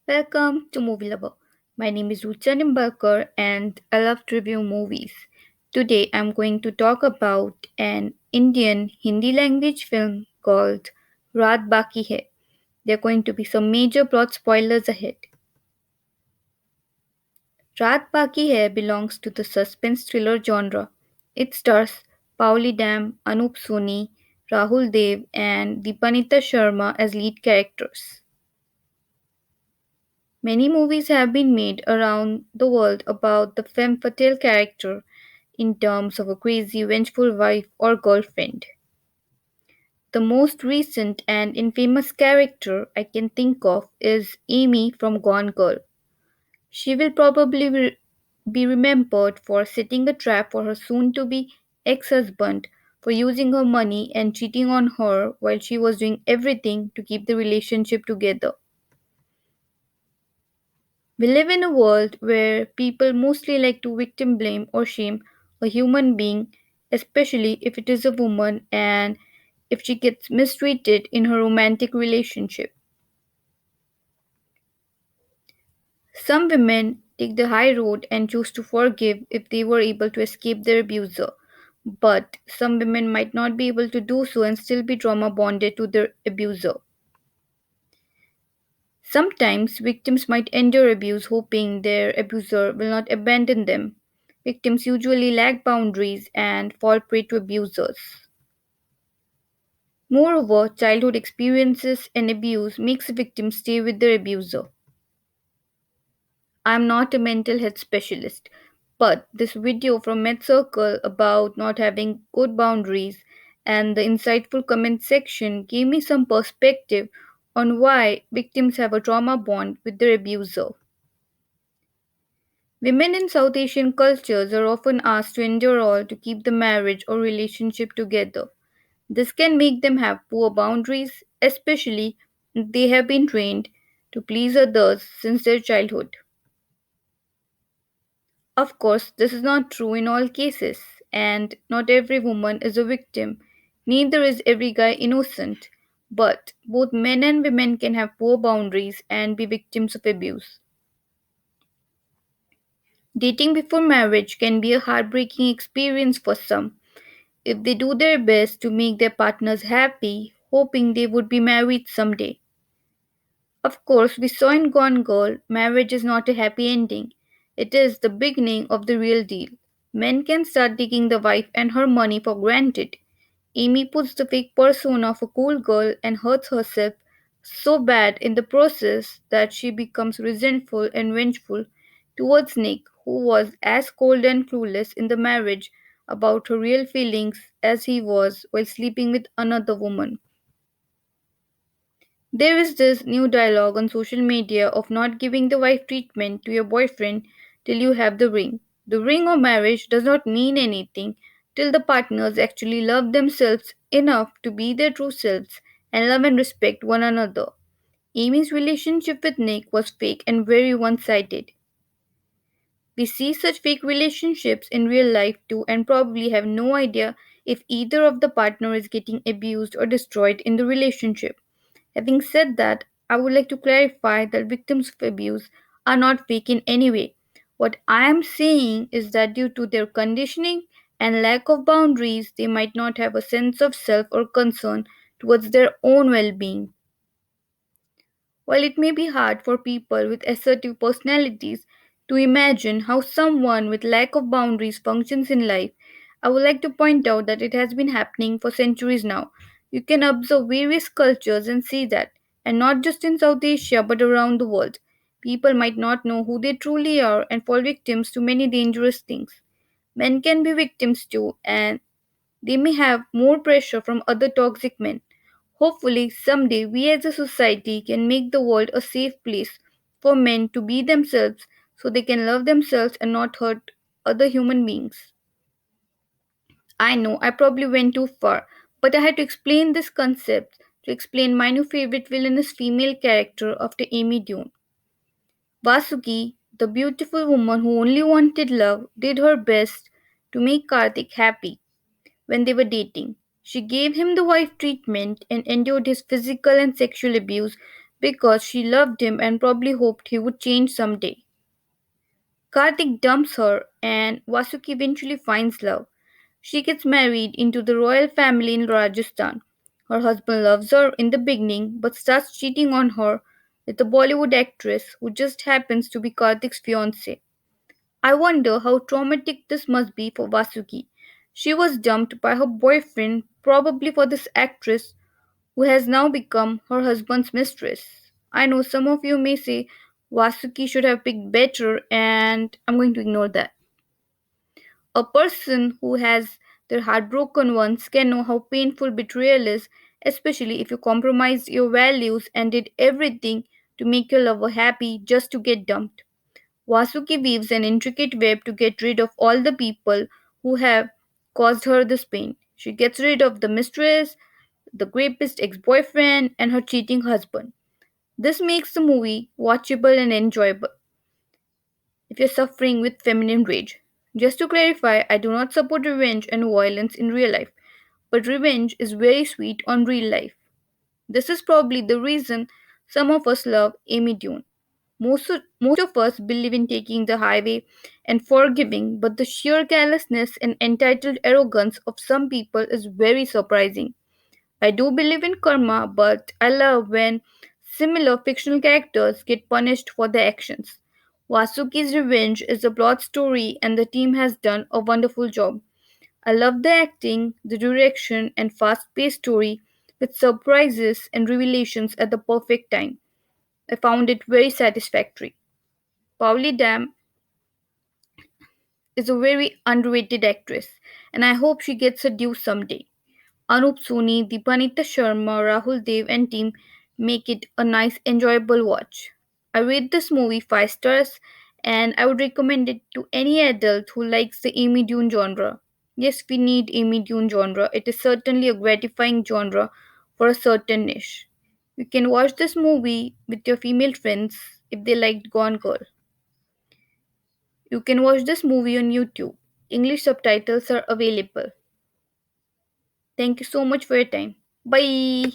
Welcome to Movie Lover. My name is Rucha Nimbalkar and I love to review movies. Today I'm going to talk about an Indian Hindi language film called Raat Baaki Hai. There are going to be some major plot spoilers ahead. Raat Baaki Hai belongs to the suspense thriller genre. It stars Pauli Dam, Anup Soni, Rahul Dev, and Deepanita Sharma as lead characters. Many movies have been made around the world about the femme fatale character in terms of a crazy, vengeful wife or girlfriend. The most recent and infamous character I can think of is Amy from Gone Girl. She will probably be remembered for setting a trap for her soon to be ex husband for using her money and cheating on her while she was doing everything to keep the relationship together. We live in a world where people mostly like to victim blame or shame a human being, especially if it is a woman and if she gets mistreated in her romantic relationship. Some women take the high road and choose to forgive if they were able to escape their abuser. But some women might not be able to do so and still be trauma bonded to their abuser. Sometimes victims might endure abuse hoping their abuser will not abandon them. Victims usually lack boundaries and fall prey to abusers. Moreover, childhood experiences and abuse makes victims stay with their abuser. I am not a mental health specialist, but this video from MedCircle about not having good boundaries and the insightful comment section gave me some perspective on why victims have a trauma bond with their abuser. Women in South Asian cultures are often asked to endure all to keep the marriage or relationship together. This can make them have poor boundaries, especially if they have been trained to please others since their childhood. Of course, this is not true in all cases, and not every woman is a victim. Neither is every guy innocent. But both men and women can have poor boundaries and be victims of abuse. Dating before marriage can be a heartbreaking experience for some. If they do their best to make their partners happy, hoping they would be married someday. Of course, we saw in Gone Girl, marriage is not a happy ending. It is the beginning of the real deal. Men can start taking the wife and her money for granted. Amy puts the fake persona of a cool girl and hurts herself so bad in the process that she becomes resentful and vengeful towards Nick, who was as cold and clueless in the marriage about her real feelings as he was while sleeping with another woman. There is this new dialogue on social media of not giving the wife treatment to your boyfriend till you have the ring. The ring of marriage does not mean anything till the partners actually love themselves enough to be their true selves and love and respect one another. Amy's relationship with Nick was fake and very one sided. We see such fake relationships in real life too and probably have no idea if either of the partner is getting abused or destroyed in the relationship. Having said that, I would like to clarify that victims of abuse are not fake in any way. What I am saying is that due to their conditioning and lack of boundaries, they might not have a sense of self or concern towards their own well being. While it may be hard for people with assertive personalities to imagine how someone with lack of boundaries functions in life, I would like to point out that it has been happening for centuries now. You can observe various cultures and see that, and not just in South Asia but around the world. People might not know who they truly are and fall victims to many dangerous things. Men can be victims too, and they may have more pressure from other toxic men. Hopefully, someday we as a society can make the world a safe place for men to be themselves so they can love themselves and not hurt other human beings. I know I probably went too far, but I had to explain this concept to explain my new favorite villainous female character after Amy Dune. Vasuki, the beautiful woman who only wanted love, did her best to make Karthik happy when they were dating. She gave him the wife treatment and endured his physical and sexual abuse because she loved him and probably hoped he would change someday. Karthik dumps her and Vasuki eventually finds love. She gets married into the royal family in Rajasthan. Her husband loves her in the beginning but starts cheating on her with a Bollywood actress who just happens to be Karthik's fiancée. I wonder how traumatic this must be for Vasuki. She was dumped by her boyfriend, probably for this actress who has now become her husband's mistress. I know some of you may say Vasuki should have picked better, and I'm going to ignore that. A person who has their heart broken once can know how painful betrayal is, especially if you compromised your values and did everything to make your lover happy just to get dumped. Vasuki weaves an intricate web to get rid of all the people who have caused her this pain. She gets rid of the mistress, the rapist ex boyfriend, and her cheating husband. This makes the movie watchable and enjoyable if you're suffering with feminine rage. Just to clarify, I do not support revenge and violence in real life, but revenge is very sweet on real life. This is probably the reason some of us love Amy Dune. Most of us believe in taking the highway and forgiving, but the sheer carelessness and entitled arrogance of some people is very surprising. I do believe in karma, but I love when similar fictional characters get punished for their actions. Vasuki's Revenge is a plot story, and the team has done a wonderful job. I love the acting, the direction, and fast paced story with surprises and revelations at the perfect time. I found it very satisfactory. Pauli Dam is a very underrated actress, and I hope she gets a due someday. Anup Soni, Deepanita Sharma, Rahul Dev, and team make it a nice, enjoyable watch. I rate this movie 5 stars and I would recommend it to any adult who likes the Amy Dune genre. Yes, we need Amy Dune genre. It is certainly a gratifying genre for a certain niche. You can watch this movie with your female friends if they liked Gone Girl. You can watch this movie on YouTube. English subtitles are available. Thank you so much for your time. Bye.